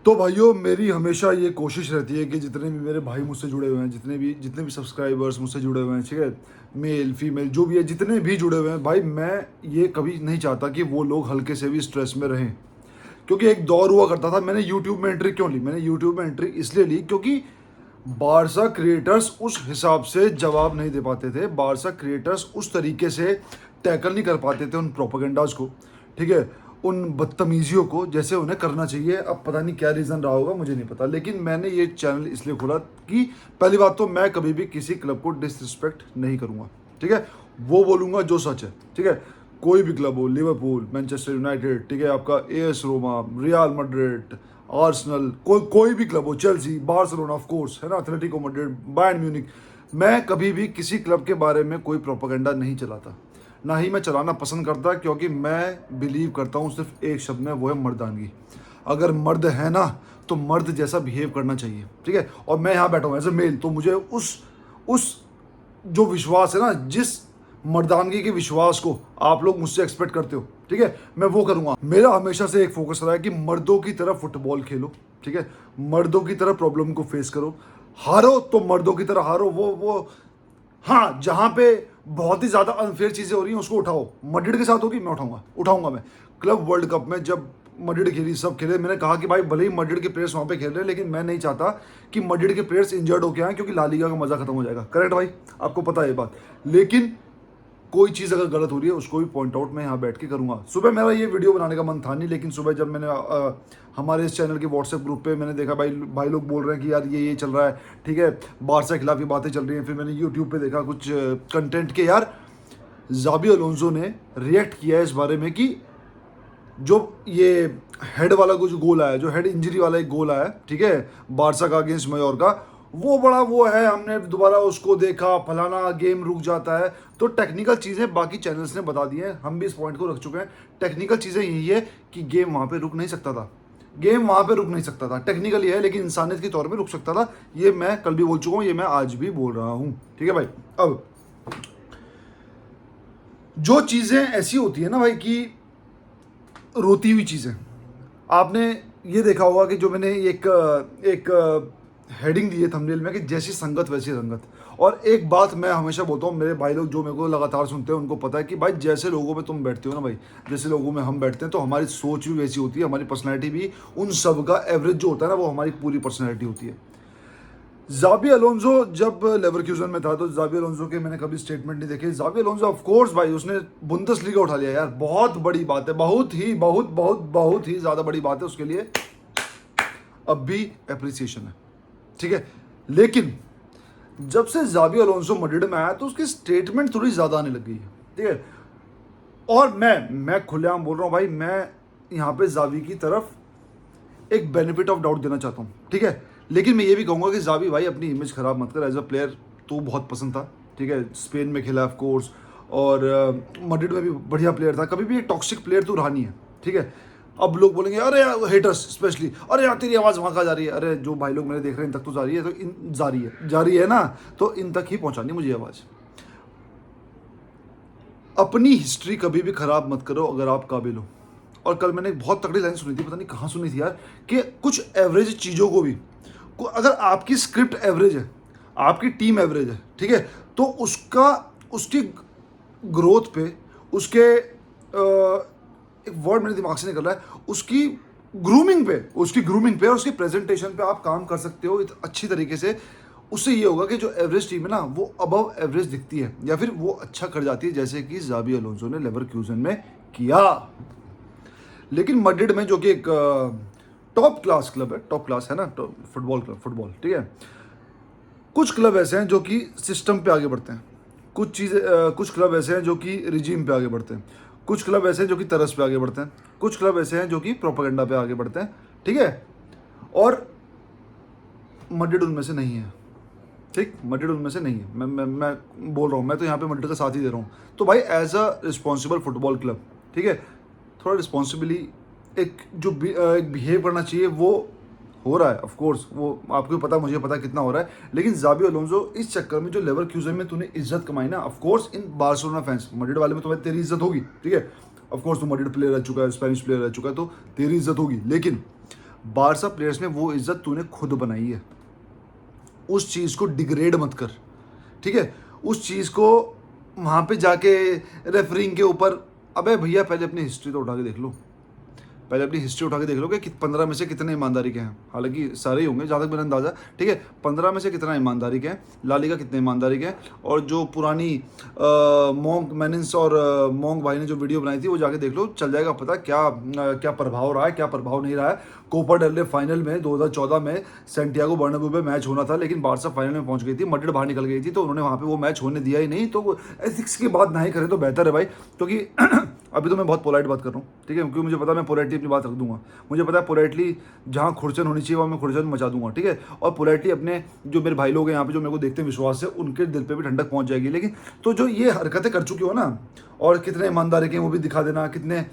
तो भाइयों, मेरी हमेशा ये कोशिश रहती है कि जितने भी मेरे भाई मुझसे जुड़े हुए हैं, जितने भी सब्सक्राइबर्स मुझसे जुड़े हुए हैं, ठीक है, मेल फीमेल जो भी है, जितने भी जुड़े हुए हैं भाई, मैं ये कभी नहीं चाहता कि वो लोग हल्के से भी स्ट्रेस में रहें। क्योंकि एक दौर हुआ करता था। मैंने यूट्यूब में एंट्री क्यों ली? मैंने यूट्यूब में एंट्री इसलिए ली क्योंकि बारसा क्रिएटर्स उस हिसाब से जवाब नहीं दे पाते थे। बारसा क्रिएटर्स उस तरीके से टैकल नहीं कर पाते थे उन प्रोपेगेंडाज को, ठीक है, उन बदतमीजियों को, जैसे उन्हें करना चाहिए। अब पता नहीं क्या रीज़न रहा होगा, मुझे नहीं पता, लेकिन मैंने ये चैनल इसलिए खोला कि पहली बात तो मैं कभी भी किसी क्लब को डिसरिस्पेक्ट नहीं करूँगा, ठीक है, वो बोलूँगा जो सच है, ठीक है। कोई भी क्लब हो, लिवरपूल, मैनचेस्टर यूनाइटेड, ठीक है, आपका AS Roma, real Madrid, Arsenal, कोई भी क्लब हो, चेल्सी, बार्सिलोना ऑफ कोर्स, है ना, एथलेटिको मैड्रिड, बायर्न म्यूनिख, मैं कभी भी किसी क्लब के बारे में कोई प्रोपेगेंडा नहीं चलाता, ना ही मैं चलाना पसंद करता, क्योंकि मैं बिलीव करता हूँ सिर्फ एक शब्द में, वो है मर्दानगी। अगर मर्द है ना तो मर्द जैसा बिहेव करना चाहिए, ठीक है। और मैं यहाँ बैठा हूँ एज ए मेल, तो मुझे उस जो विश्वास है ना, जिस मर्दानगी के विश्वास को आप लोग मुझसे एक्सपेक्ट करते हो, ठीक है, मैं वो करूँगा। मेरा हमेशा से एक फोकस रहा है कि मर्दों की तरह फुटबॉल खेलो, ठीक है, मर्दों की तरह प्रॉब्लम को फेस करो, हारो तो मर्दों की तरह हारो। वो हाँ, जहाँ पे बहुत ही ज़्यादा अनफेयर चीज़ें हो रही हैं उसको उठाओ। मैड्रिड के साथ होगी, मैं उठाऊंगा मैं। क्लब वर्ल्ड कप में जब मैड्रिड खेली, सब खेले, मैंने कहा कि भाई भले ही मैड्रिड के प्लेयर्स वहाँ पे खेल रहे हैं, लेकिन मैं नहीं चाहता कि मैड्रिड के प्लेयर्स इंजर्ड होके आए, क्योंकि ला लीगा का मजा खत्म हो जाएगा। करेक्ट भाई, आपको पता है ये बात। लेकिन कोई चीज़ अगर गलत हो रही है उसको भी पॉइंट आउट मैं यहाँ बैठ के करूँगा। सुबह मेरा ये वीडियो बनाने का मन था नहीं, लेकिन सुबह जब मैंने हमारे इस चैनल के व्हाट्सएप ग्रुप पे मैंने देखा भाई लोग बोल रहे हैं कि यार ये चल रहा है, ठीक है, बारसा के खिलाफ ये बातें चल रही हैं। फिर मैंने यूट्यूब पे देखा कुछ कंटेंट के, यार जाबी अलोंसो ने रिएक्ट किया है इस बारे में कि जो ये हेड वाला कुछ गोल आया, जो हेड इंजरी वाला एक गोल आया, ठीक है, बारसा का अगेंस्ट मयोर का, वो बड़ा वो है, हमने दोबारा उसको देखा, फलाना गेम रुक जाता है। तो टेक्निकल चीज़ें बाकी चैनल्स ने बता दी हैं, हम भी इस पॉइंट को रख चुके हैं। टेक्निकल चीज़ें यही है कि गेम वहाँ पे रुक नहीं सकता था, गेम वहाँ पे रुक नहीं सकता था, टेक्निकली है, लेकिन इंसानियत के तौर पे रुक सकता था। ये मैं कल भी बोल चुका हूँ, ये मैं आज भी बोल रहा हूँ, ठीक है भाई। अब जो चीज़ें ऐसी होती है ना भाई कि रोती हुई चीज़ें, आपने ये देखा होगा कि जो मैंने एक हेडिंग दी है थंबनेल में कि जैसी संगत वैसी रंगत। और एक बात मैं हमेशा बोलता हूँ, मेरे भाई लोग जो मेरे को लगातार सुनते हैं उनको पता है कि भाई जैसे लोगों में तुम बैठते हो ना भाई, जैसे लोगों में हम बैठते हैं, तो हमारी सोच भी वैसी होती है, हमारी पर्सनैलिटी भी उन सब का एवरेज जो होता है ना, वो हमारी पूरी पर्सनैलिटी होती है। जाबी अलोंसो जब लेवरक्यूजन में था, तो जाबी अलोंसो के मैंने कभी स्टेटमेंट नहीं देखे। जाबी अलोंसो ऑफ कोर्स भाई, उसने बुंदेसलीगा उठा लिया यार, बहुत बड़ी बात है, बहुत ही ज़्यादा बड़ी बात है उसके लिए, अब भी अप्रिसिएशन है, ठीक है। लेकिन जब से जाबी अलोंसो मैड्रिड में आया तो उसकी स्टेटमेंट थोड़ी ज़्यादा आने लग गई है, ठीक है। और मैं खुलेआम बोल रहा हूँ भाई, मैं यहाँ पे जाबी की तरफ एक बेनिफिट ऑफ डाउट देना चाहता हूँ, ठीक है। लेकिन मैं ये भी कहूँगा कि जाबी भाई अपनी इमेज खराब मत कर। एज अ प्लेयर तो बहुत पसंद था, ठीक है, स्पेन में खेला ऑफ कोर्स, और मैड्रिड में भी बढ़िया प्लेयर था, कभी भी एक टॉक्सिक प्लेयर तो रहा नहीं है, ठीक है। अब लोग बोलेंगे अरे यार, हेटर्स स्पेशली, अरे यार तेरी आवाज़ वहाँ कहाँ जा रही है। अरे जो भाई लोग मेरे देख रहे हैं इन तक तो जा रही है, तो इन जारी है ना, तो इन तक ही पहुँचानी मुझे आवाज़। अपनी हिस्ट्री कभी भी खराब मत करो अगर आप काबिल हो। और कल मैंने एक बहुत तगड़ी लाइन सुनी थी, पता नहीं कहाँ सुनी थी यार, कि कुछ एवरेज चीज़ों को भी, अगर आपकी स्क्रिप्ट एवरेज है, आपकी टीम एवरेज है, ठीक है, तो उसकी ग्रोथ पे, उसके एक वर्ड मेरे दिमाग से निकल रहा है, उसकी ग्रूमिंग पे और उसकी प्रेजेंटेशन पे आप काम कर सकते हो अच्छी तरीके से। उससे ये होगा कि जो एवरेज टीम है ना, वो अबव एवरेज दिखती है, या फिर वो अच्छा कर जाती है, जैसे कि जाबी अलोंसो ने लेवरक्यूजन में किया। लेकिन मैड्रिड में, जो कि एक टॉप क्लास क्लब है, टॉप क्लास है ना फुटबॉल, ठीक है, कुछ क्लब ऐसे हैं जो कि सिस्टम पे आगे बढ़ते हैं, कुछ क्लब ऐसे हैं जो कि रिजीम पे आगे बढ़ते हैं, कुछ क्लब ऐसे हैं जो कि तरस पे आगे बढ़ते हैं, कुछ क्लब ऐसे हैं जो कि प्रोपेगेंडा पे आगे बढ़ते हैं, ठीक है। और मैड्रिड उनमें से नहीं है, ठीक, मैड्रिड उनमें से नहीं है। मैं बोल रहा हूँ, मैं तो यहाँ पे मैड्रिड का साथ ही दे रहा हूँ। तो भाई as a responsible football club, ठीक है, थोड़ा रिस्पॉन्सिबली एक बिहेव करना चाहिए। वो हो रहा है ऑफ कोर्स, वो आपको पता, मुझे पता कितना हो रहा है। लेकिन जाबी अलोंसो इस चक्कर में, जो लेवरक्यूजन में तूने इज्जत कमाई ना, of course in Barcelona fans, Madrid वाले में तुम्हें तेरी इज्जत होगी, ठीक है, ऑफकोर्स तू मैड्रिड प्लेयर रह चुका है, स्पेनिश प्लेयर रह चुका है, तो तेरी इज्जत होगी, लेकिन बारसा प्लेयर्स में वो इज्जत तूने खुद बनाई है। उस चीज़ को डिग्रेड मत कर, ठीक है? उस चीज़ को वहाँ पे जाके रेफरिंग के ऊपर, अबे भैया पहले अपनी हिस्ट्री तो उठा के देख लो, पहले अपनी हिस्ट्री उठा के देख लो कि 15 में से कितने ईमानदारी के हैं। हालांकि सारे ही होंगे जहाँ तक मेरा अंदाज़ा, ठीक है? 15 में से कितना ईमानदारी के हैं, ला लीगा कितने ईमानदारी के हैं। और जो पुरानी मोंग मैनिस और मोंग भाई ने जो वीडियो बनाई थी वो जाके देख लो, चल जाएगा पता क्या प्रभाव रहा है, क्या प्रभाव नहीं रहा है। कोपा डेल रे फाइनल में 2014 में सेंटियागो बर्नाब्यू पे मैच होना था, लेकिन बारसा फाइनल में पहुंच गई थी, मैड्रिड बाहर निकल गई थी, तो उन्होंने वहाँ पे वो मैच होने दिया ही नहीं। तो एथिक्स की बात नहीं करें तो बेहतर है भाई, क्योंकि अभी तो मैं बहुत पोलाइट बात कर रहा हूँ, ठीक है? क्योंकि मुझे पता है मैं पोलाइटली अपनी बात रख दूंगा, मुझे पता है पोलाइटली जहाँ खुरचन होनी चाहिए वहाँ मैं खुरचन मचा दूंगा, ठीक है? और पोलाइटली अपने जो मेरे भाई लोग हैं यहाँ पे जो मेरे को देखते हैं विश्वास से, उनके दिल पे भी ठंडक पहुँच जाएगी। लेकिन तो जो ये हरकतें कर चुके हो ना, और कितने ईमानदारी के वो भी दिखा देना, कितने,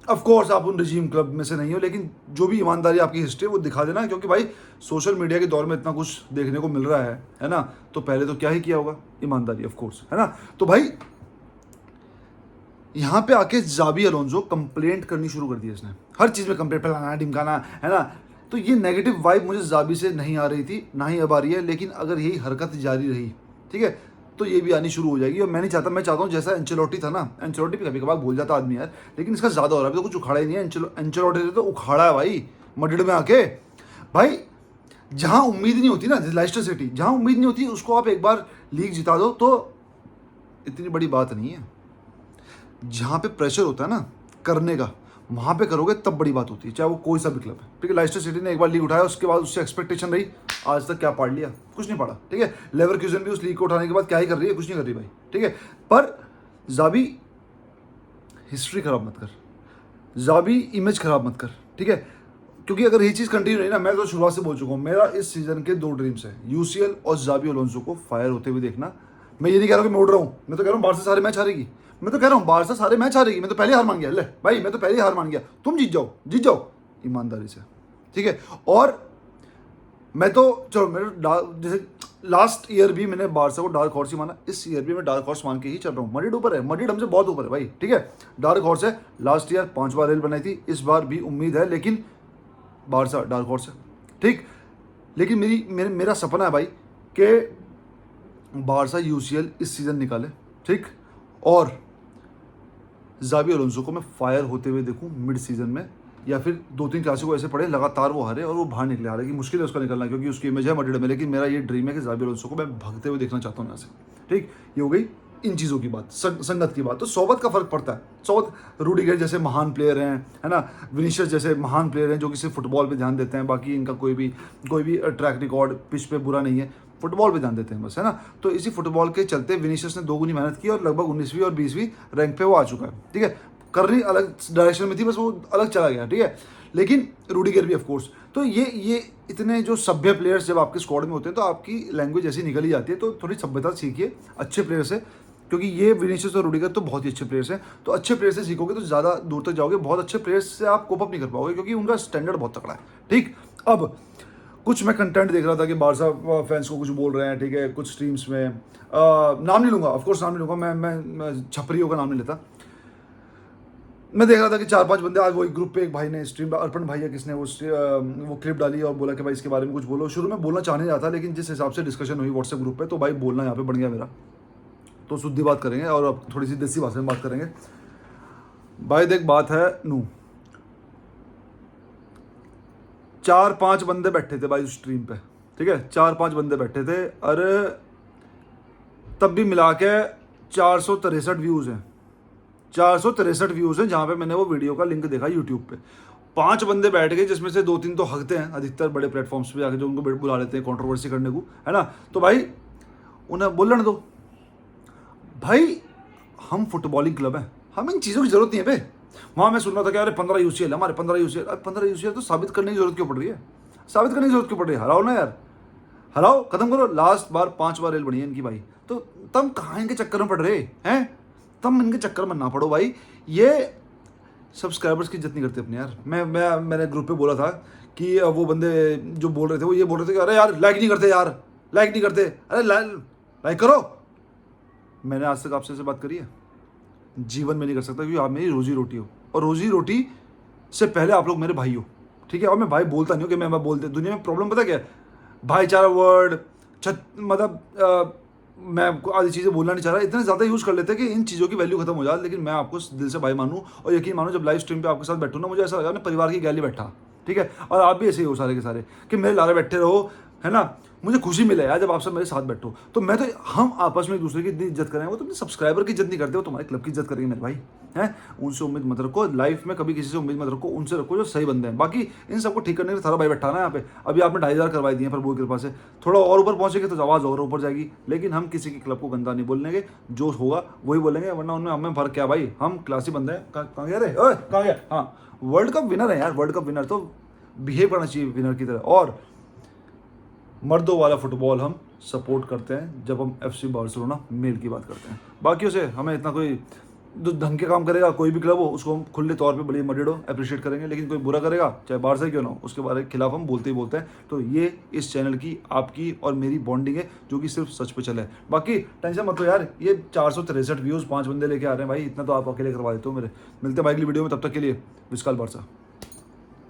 ऑफ कोर्स आप उन रजीम क्लब में से नहीं हो, लेकिन जो भी ईमानदारी आपकी हिस्ट्री है वो दिखा देना, क्योंकि भाई सोशल मीडिया के दौर में इतना कुछ देखने को मिल रहा है ना? तो पहले तो क्या ही किया होगा, ईमानदारी, ऑफ कोर्स, है ना? तो भाई यहाँ पे आके जाबी अलोंसो कंप्लेंट करनी शुरू कर दी इसने, हर चीज़ में कंप्लेंट, फलाना ढिमकाना, है ना? तो ये नेगेटिव वाइब मुझे जाबी से नहीं आ रही थी, ना ही अब आ रही है, लेकिन अगर यही हरकत जारी रही, ठीक है, तो ये भी आनी शुरू हो जाएगी। और मैं नहीं चाहता, मैं चाहता हूँ जैसा एंचेलोटी था ना, एंचेलोटी भी कभी कभार भूल जाता आदमी यार, लेकिन इसका ज़्यादा हो रहा है, अभी तो कुछ उखाड़ा ही नहीं है। एंचेलोटी ने तो उखाड़ा है भाई मैड्रिड में आके। भाई जहाँ उम्मीद नहीं होती ना, लेस्टर सिटी जहाँ उम्मीद नहीं होती, उसको आप एक बार लीग जिता दो तो इतनी बड़ी बात नहीं है। जहाँ पे प्रेशर होता है ना करने का, वहाँ पे करोगे तब बड़ी बात होती है, चाहे वो कोई सा भी क्लब है, ठीक है? लेस्टर सिटी ने एक बार लीग उठाया, उसके बाद उससे एक्सपेक्टेशन रही, आज तक क्या पाड़ लिया? कुछ नहीं पड़ा, ठीक है? लेवरक्यूजन भी उस लीग को उठाने के बाद क्या ही कर रही है? कुछ नहीं कर रही भाई, ठीक है? पर जाबी हिस्ट्री खराब मत कर, जाबी इमेज खराब मत कर, ठीक है? क्योंकि अगर ये चीज़ कंटिन्यू रही ना, मैं तो शुरुआत से बोल चुका हूँ, मेरा इस सीजन के 2 ड्रीम्स हैं, यूसीएल और जाबी अलोंसो को फायर होते हुए देखना। मैं ये नहीं कह रहा कि मैं उड़ रहा हूँ, मैं तो कह रहा हूँ बारसा सारे मैच हारेगी, मैं तो कह रहा हूँ बारसा सारे मैच हारेगी, मैं तो पहले हार मान गया, ले भाई मैं तो पहले हार मान गया, तुम जीत जाओ ईमानदारी से, ठीक है? और मैं तो चलो मेरे जैसे लास्ट ईयर भी मैंने बारसा को डार्क हॉर्स ही माना, इस ईयर भी मैं डार्क हॉर्स मान के ही चल रहा हूँ। मैड्रिड ऊपर है, मैड्रिड हमसे बहुत ऊपर है भाई, ठीक है? डार्क हॉर्स है, लास्ट ईयर 5 बार रेल बनाई थी, इस बार भी उम्मीद है, लेकिन बारसा डार्क हॉर्स है, ठीक? लेकिन मेरा सपना है भाई कि बारसा यूसीएल इस सीज़न निकाले, ठीक? और जाबी अलोंसो को मैं फायर होते हुए देखूं मिड सीजन में, या फिर 2-3 क्लासिको ऐसे पड़े लगातार वो हारे और वो बाहर निकले। हालांकि मुश्किल है उसका निकलना, क्योंकि उसकी इमेज है मैड्रिड में, लेकिन मेरा ये ड्रीम है कि जाबी अलोंसो को मैं भागते हुए देखना चाहता हूँ यहाँ से, ठीक? ये हो गई इन चीज़ों की बात, संगत की बात। तो सोबत का फर्क पड़ता है, सोबत रूडिगर जैसे महान प्लेयर हैं, है ना? विनीशियस जैसे महान प्लेयर हैं जो कि सिर्फ फुटबॉल पे ध्यान देते हैं, बाकी इनका कोई भी ट्रैक रिकॉर्ड पिच पे बुरा नहीं है, फुटबॉल पे ध्यान देते हैं बस, है ना? तो इसी फुटबॉल के चलते विनीशियस ने 2 गुनी मेहनत की और लगभग 19वीं और 20वीं रैंक पे वो आ चुका है, ठीक है? करनी अलग डायरेक्शन में थी, बस वो अलग चला गया, ठीक है? लेकिन रूडिगर भी ऑफ कोर्स। तो ये इतने जो सभ्य प्लेयर्स जब आपके स्क्वाड में होते हैं तो आपकी लैंग्वेज ऐसी निकल ही जाती है, तो थोड़ी सभ्यता सीखिए अच्छे प्लेयर से, क्योंकि ये विनीशियस और रूडिगर तो बहुत ही अच्छे प्लेयर्स हैं। तो अच्छे प्लेयर से सीखोगे तो ज़्यादा दूर तक जाओगे, बहुत अच्छे प्लेयर्स से आप कोप अप नहीं कर पाओगे, क्योंकि उनका स्टैंडर्ड बहुत तकड़ा है, ठीक? अब कुछ मैं कंटेंट देख रहा था कि बारसा फैंस को कुछ बोल रहे हैं, ठीक है? कुछ स्ट्रीम्स में नाम नहीं लूँगा, ऑफकोर्स नाम नहीं लूँगा, मैं छपरियों का नाम नहीं लेता। मैं देख रहा था कि 4-5 बंदे, आज वो एक ग्रुप पे एक भाई ने स्ट्रीम, अर्पण भाई है किसने वो क्लिप डाली और बोला कि भाई इसके बारे में कुछ बोलो। शुरू में बोलना चाह नहीं रहा था, लेकिन जिस हिसाब से डिस्कशन हुई व्हाट्सएप ग्रुप पे, तो भाई बोलना यहाँ पे बन गया मेरा। तो शुद्धि बात करेंगे और अब थोड़ी सी देसी भाषा में बात करेंगे। भाई देख, बात है नू, 4-5 बंदे बैठे थे भाई उस स्ट्रीम पे, ठीक है? 4-5 बंदे बैठे थे, अरे तब भी मिला के 463 व्यूज़ हैं, 463 व्यूज़ हैं, जहाँ पे मैंने वो वीडियो का लिंक देखा यूट्यूब पे। 5 बंदे बैठ गए, जिसमें से 2-3 तो हकते हैं अधिकतर बड़े प्लेटफॉर्म्स पे जाके, जो उनको बुला लेते हैं कंट्रोवर्सी करने को, है ना? तो भाई उन्हें बोलने दो भाई, हम फुटबॉलिंग क्लब हैं, हमें इन चीज़ों की जरूरत नहीं है बे। वहाँ मैं सुन रहा था कि अरे 15 यूसीएल, हमारे 15 यूसीएल, अब 15 यूसीएल तो साबित करने की जरूरत क्यों पड़ रही है? साबित करने की जरूरत क्यों पड़ रही है? हराओ ना यार, हराओ, खत्म करो। लास्ट बार 5 बार रेल बनी है इनकी भाई, तो तुम कहाँ इनके चक्कर में पड़ रहे हैं? तुम इनके चक्कर में ना पड़ो भाई। ये सब्सक्राइबर्स की इज्जत नहीं करते अपने यार। मैंने ग्रुप पे बोला था कि वो बंदे जो बोल रहे थे वो ये बोल रहे थे कि अरे यार लाइक नहीं करते, यार लाइक नहीं करते, अरे लाइक करो। मैंने आज तक आपसे बात करी है? जीवन में नहीं कर सकता, क्योंकि आप मेरी रोजी रोटी हो, और रोजी रोटी से पहले आप लोग मेरे भाई हो, ठीक है। और मैं भाई बोलता नहीं हूँ कि मैं बोलते, दुनिया में प्रॉब्लम पता क्या है, भाईचारा वर्ड मतलब मैं आपको आधी चीज़ें बोलना नहीं चाह रहा, इतने ज़्यादा यूज़ कर लेते हैं कि इन चीज़ों की वैल्यू खत्म हो जाए। लेकिन मैं आपको दिल से भाई मानूँ, और यकीन मानो, जब लाइव स्ट्रीम पे आपके साथ बैठूँ ना, मुझे ऐसा लगा अपने परिवार की गैली बैठा, ठीक है। और आप भी ऐसे ही हो सारे के सारे, कि मेरे लारे बैठे रहो, है ना। मुझे खुशी मिले यार जब आप सब मेरे साथ बैठो, तो मैं तो, हम आपस में एक दूसरे की इतनी इज्जत करें, वो तो अपने सब्सक्राइबर की इज्जत नहीं करते, वो तुम्हारे क्लब की इज्जत करेंगे मेरे भाई, हैं। उनसे उम्मीद मत रखो लाइफ में, कभी किसी से उम्मीद मत रखो, उनसे रखो जो सही बंदे हैं। बाकी इन सबको ठीक करने के लिए थारा भाई बैठा ना यहाँ पे। अभी आपने 2,500 करवाई दिए प्रभु की कृपा से, थोड़ा और ऊपर पहुंचेंगे तो आवाज़ और ऊपर जाएगी, लेकिन हम किसी की क्लब को गंदा नहीं बोलेंगे, जो होगा वही बोलेंगे, वरना उनमें हमें फर्क क्या भाई, हम क्लासी बंदे हैं। कहाँ गया रे, ओए कहाँ गया। हाँ, वर्ल्ड कप विनर है यार, वर्ल्ड कप विनर तो बिहेव करना चाहिए विनर की तरह। और मर्दों वाला फुटबॉल हम सपोर्ट करते हैं जब हम FC बार्सिलोना मेल की बात करते हैं। बाकियों से हमें इतना कोई, जो ढंग के काम करेगा कोई भी क्लब हो, उसको हम खुले तौर पे बड़ी मडिडो अप्रिशिएट करेंगे, लेकिन कोई बुरा करेगा चाहे बाहर से क्यों ना हो, उसके बारे के खिलाफ हम बोलते ही बोलते हैं। तो ये इस चैनल की, आपकी और मेरी बॉन्डिंग है, जो कि सिर्फ सच पे चले। बाकी टेंशन मत लो यार, ये 463 व्यूज़ 5 बंदे लेके आ रहे हैं भाई, इतना तो आप अकेले करवा देते हो मेरे। मिलते हैं भाई अगली वीडियो में, तब तक के लिए विस्काल बारसा।